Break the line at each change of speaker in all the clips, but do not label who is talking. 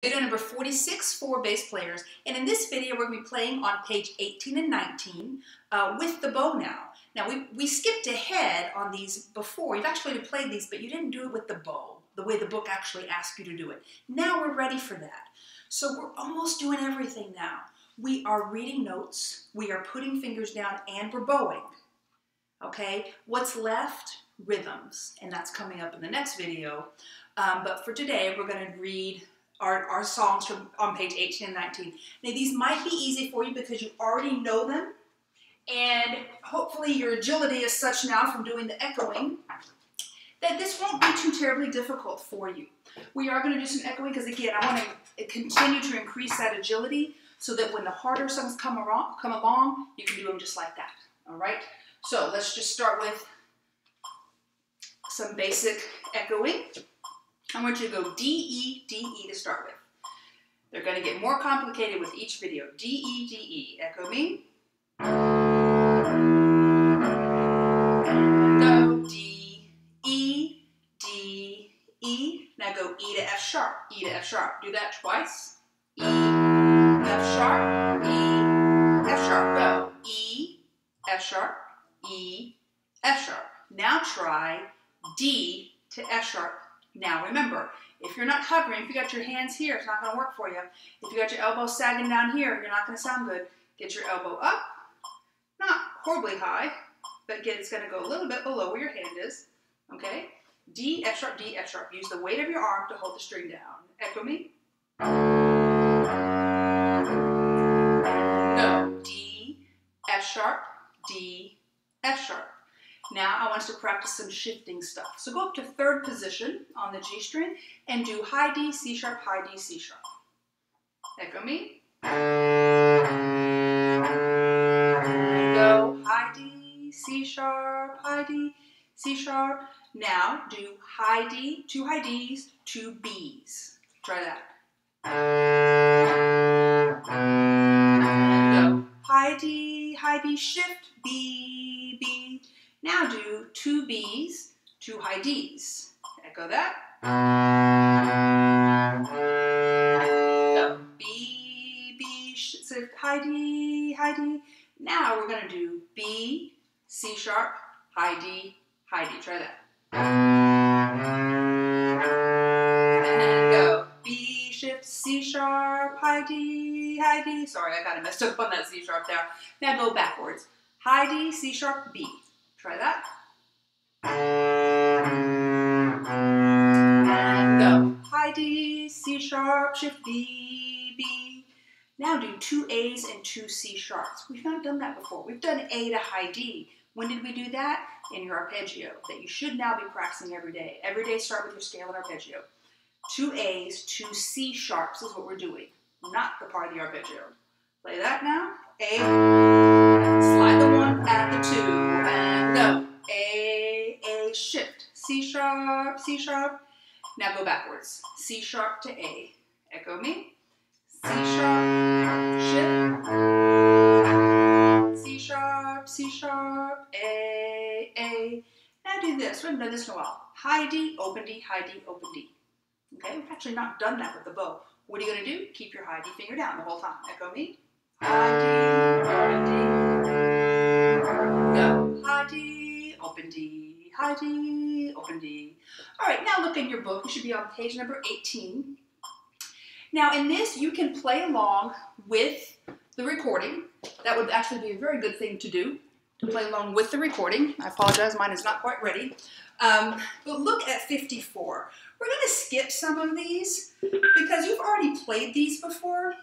Video number 46 for bass players, and in this video we're going to be playing on page 18 and 19 with the bow now. Now we skipped ahead on these before. You've actually played these, but you didn't do it with the bow, the way the book actually asks you to do it. Now we're ready for that. So we're almost doing everything now. We are reading notes, we are putting fingers down, and we're bowing. Okay, what's left? Rhythms, and that's coming up in the next video. But for today we're going to read our songs from on page 18 and 19. Now these might be easy for you because you already know them, and hopefully your agility is such now from doing the echoing that this won't be too terribly difficult for you. We are going to do some echoing because again I want to continue to increase that agility so that when the harder songs come along, you can do them just like that. Alright, so let's just start with some basic echoing. I want you to go D, E, D, E to start with. They're going to get more complicated with each video. D, E, D, E. Echo me. Go D, E, D, E. Now go E to F sharp, E to F sharp. Do that twice. E, F sharp, E, F sharp. Go E, F sharp, E, F sharp. Now try D to F sharp. Now remember, if you're not hovering, if you got your hands here, it's not going to work for you. If you got your elbow sagging down here, you're not going to sound good. Get your elbow up, not horribly high, but again, it's going to go a little bit below where your hand is. Okay? D, F sharp, D, F sharp. Use the weight of your arm to hold the string down. Echo me. Go. D, F sharp, D, F sharp. Now I want us to practice some shifting stuff. So go up to third position on the G string and do high D, C sharp, high D, C sharp. Echo me. And go high D, C sharp, high D, C sharp. Now do high D, two high Ds, two Bs. Try that. And go high D, shift, B, B. Now do two Bs, two high Ds. Echo that. Go B, B, shift, high D, high D. Now we're going to do B, C sharp, high D, high D. Try that. And go B, shift, C sharp, high D, high D. Sorry, I kind of messed up on that C sharp there. Now go backwards. High D, C sharp, B. Try that. And go high D, C sharp, shift B, B. Now do two A's and two C sharps. We've not done that before. We've done A to high D. When did we do that? In your arpeggio that you should now be practicing every day. Every day start with your scale and arpeggio. Two A's, two C sharps is what we're doing, not the part of the arpeggio. Play that now. A, slide the one, add the two, and go. A, shift. C sharp, C sharp. Now go backwards. C sharp to A. Echo me. C sharp, shift. C sharp, C sharp, A. Now do this. We haven't done this in a while. High D, open D, high D, open D. Okay, we've actually not done that with the bow. What are you going to do? Keep your high D finger down the whole time. Echo me. High D, open D. Go. High D, open D, high D, open D. All right, now look in your book. You should be on page number 18. Now in this, you can play along with the recording. That would actually be a very good thing to do, to play along with the recording. I apologize, mine is not quite ready. But look at 54. We're going to skip some of these because you've already played these before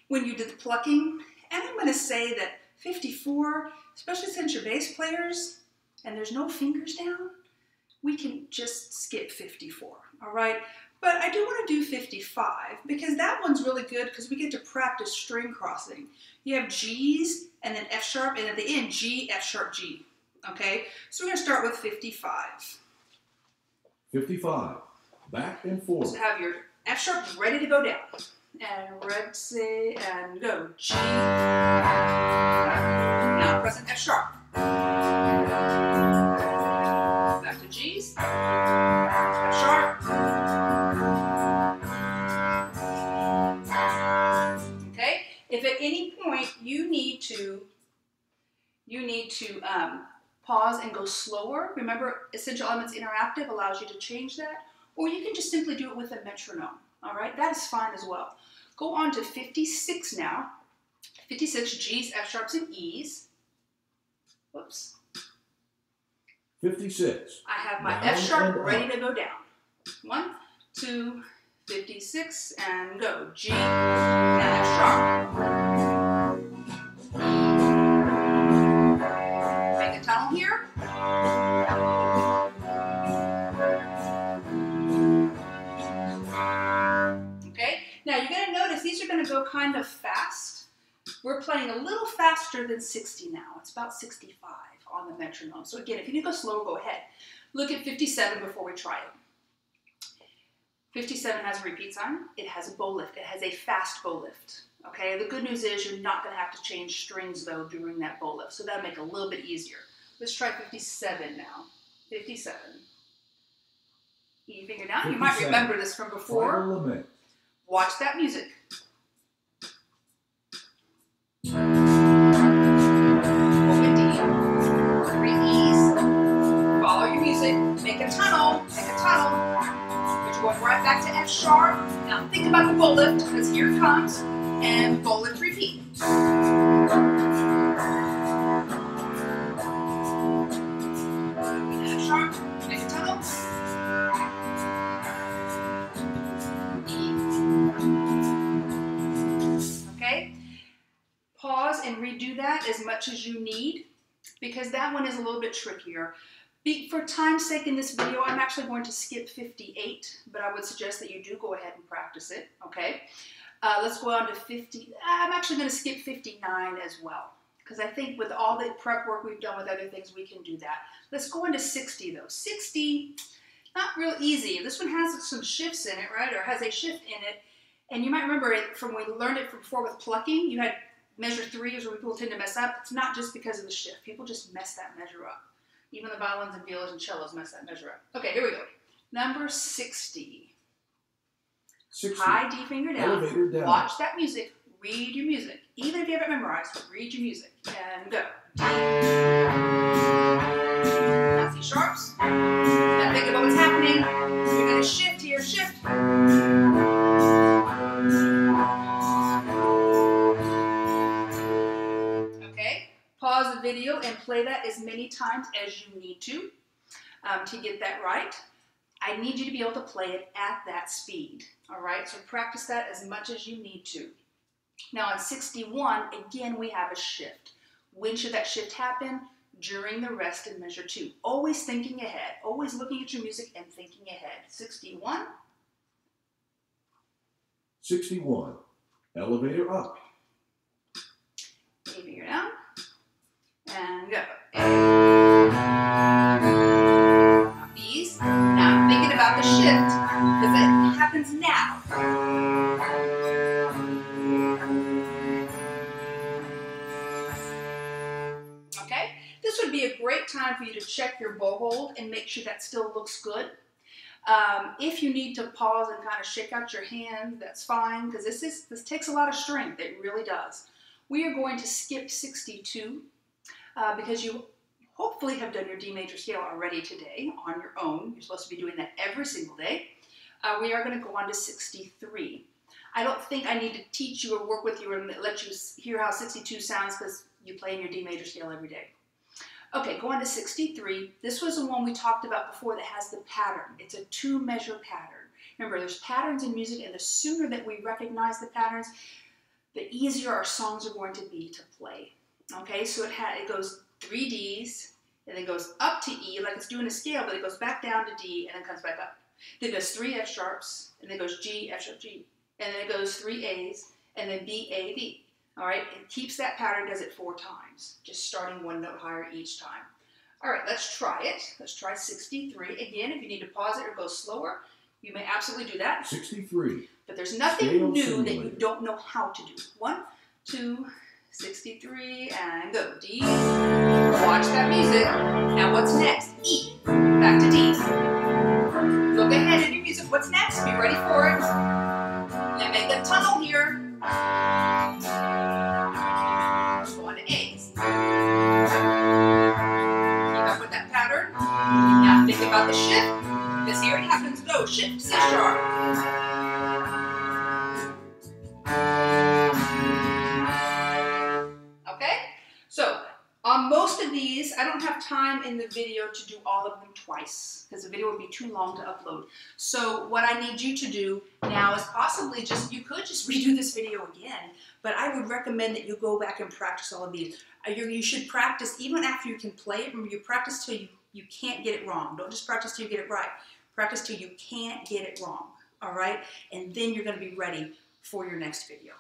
when you did the plucking. And I'm going to say that 54, especially since you're bass players and there's no fingers down, we can just skip 54, all right? But I do want to do 55 because that one's really good because we get to practice string crossing. You have G's and then F sharp, and at the end, G, F sharp, G, okay? So we're going to start with 55.
55, back and forth.
So have your F sharp ready to go down. And ready, and go. G. Now press an F sharp. Back to G's. F sharp. at any point you need to pause and go slower. Remember, Essential Elements Interactive allows you to change that, or you can just simply do it with a metronome. All right, that is fine as well. Go on to 56 now. 56, G's, F sharps, and E's. Whoops.
56.
I have my
Down
F sharp
and
ready
up.
to go down. 1, 2, 56, and go. G, and F sharp. Make a tunnel here. Okay, now you're going to notice these are going to go kind of fast. We're playing a little faster than 60 now. It's about 65 on the metronome. So again, if you need to go slower, go ahead. Look at 57 before we try it. 57 has a repeat sign. It has a bow lift. It has a fast bow lift. Okay, the good news is you're not going to have to change strings though during that bow lift. So that'll make it a little bit easier. Let's try 57 now. 57. E finger down. You might remember this from before. Watch that music. Open D. 3 E's. Follow your music. Make a tunnel. Make a tunnel. But you're going right back to F sharp. Now think about the bow lift, because here it comes. And bow lift repeat. F sharp. Make a tunnel. Okay? Pause and redo that as much as you need, because that one is a little bit trickier. For time's sake in this video, I'm actually going to skip 58, but I would suggest that you do go ahead and practice it, okay? Let's go on to 50. I'm actually going to skip 59 as well, because I think with all the prep work we've done with other things, we can do that. Let's go into 60 though. 60, not real easy. This one has some shifts in it, right? Or has a shift in it. And you might remember it from when we learned it before with plucking. You had measure 3 is where people tend to mess up. It's not just because of the shift. People just mess that measure up. Even the violins and violas and cellos mess that measure up. Okay, here we go. Number 60.
60.
High D finger down.
Elevator down.
Watch that music. Read your music. Even if you haven't memorized, read your music. And go. D. Now C sharps. Now think about what's happening. You're going to shift here. Shift. Okay. Pause the video and play that as many times as you need to get that right. I need you to be able to play it at that speed. All right, so practice that as much as you need to. Now on 61, again, we have a shift. When should that shift happen? During the rest in measure 2. Always thinking ahead. Always looking at your music and thinking ahead. 61.
61. Elevator up.
A finger down. And go. These. Now I'm thinking about the shift, because it happens now. Okay? This would be a great time for you to check your bow hold and make sure that still looks good. If you need to pause and kind of shake out your hand, that's fine, because this takes a lot of strength. It really does. We are going to skip 62 because you hopefully have done your D major scale already today on your own. You're supposed to be doing that every single day. We are going to go on to 63. I don't think I need to teach you or work with you or let you hear how 62 sounds, because you play in your D major scale every day. Okay, go on to 63. This was the one we talked about before that has the pattern. It's a 2-measure pattern. Remember, there's patterns in music, and the sooner that we recognize the patterns, the easier our songs are going to be to play. Okay, so it goes 3 Ds, and then goes up to E, like it's doing a scale, but it goes back down to D, and then comes back up. Then it goes 3 F sharps, and then goes G, F sharp, G. And then it goes 3 A's, and then B, A, B. All right, it keeps that pattern, does it 4 times, just starting 1 note higher each time. All right, let's try it. Let's try 63. Again, if you need to pause it or go slower, you may absolutely do that.
63.
But there's nothing new that you don't know how to do. 1, 2, 63, and go. D. Watch that music. Now what's next? E. Back to D. Look ahead in your music. What's next? Be ready for it. Then make a tunnel here. Let's see what happens. Go, shift, C sharp. Okay? So, on most of these, I don't have time in the video to do all of them twice because the video would be too long to upload. So what I need you to do now is possibly you could just redo this video again, but I would recommend that you go back and practice all of these. You should practice even after you can play it. Remember, you practice till you can't get it wrong. Don't just practice till you get it right. Practice till you can't get it wrong, all right? And then you're going to be ready for your next video.